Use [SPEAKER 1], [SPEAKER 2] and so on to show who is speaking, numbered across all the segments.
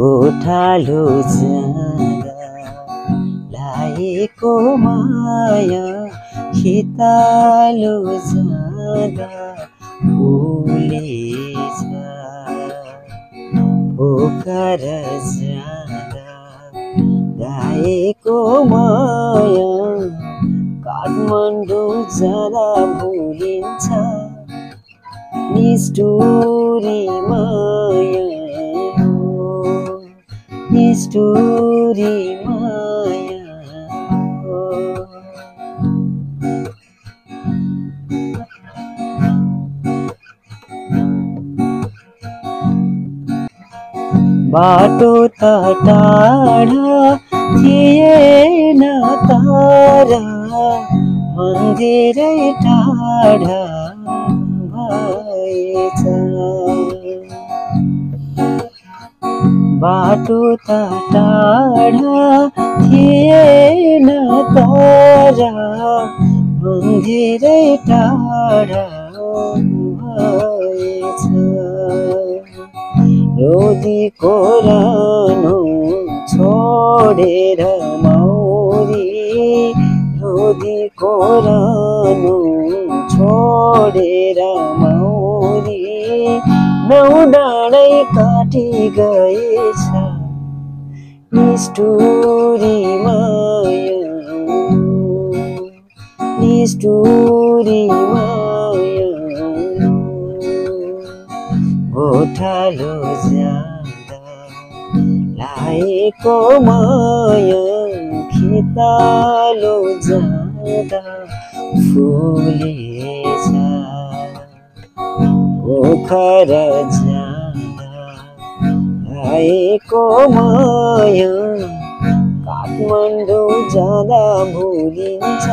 [SPEAKER 1] गोठालो जाँदा लागेको माया खेतालो जाँदा भुलेछ पोखर जाँदा गाएको माया काठमाडौँ जाँदा भुलिन्छ निष्ठुरी माया निष्ठुरी माया बाटो त टाढा थिएन तारा मन्दिरै टाढा भएछ बाटो त टाढा थिएन तारा मन्दिरै टाढा भएछ रोजीको रानो छोडेर मौरी रोजीको रानो छोडेर मौरी नौ डाँडै काटी गएछ निष्ठुरी माया निष्ठुरी माया गोठालो जाँदा लागेको माया खेतालो जाँदा फुलेछ पोखर जाँदा लागेको माया काठमाडौँ जाँदा भुलिन्छ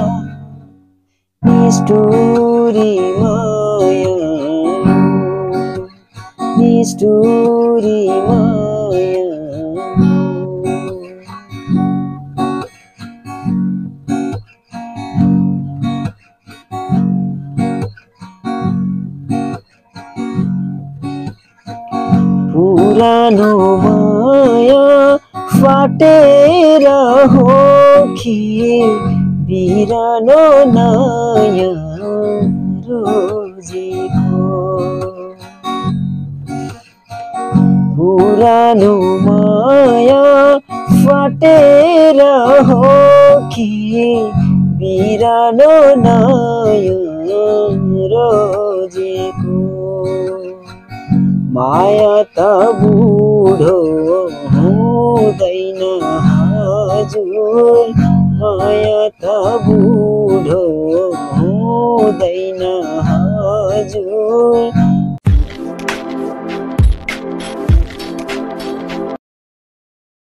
[SPEAKER 1] निष्ठुरी माया निष्ठुरी माया पुरानो माया फाटेर हो कि बिरानो नयाँ रोजेको पुरानो माया फाटेर हो कि बिरानो नयाँ रोजेको माया त बुढो हुँदैन हजुर माया त बुढो हुँदैन हजुर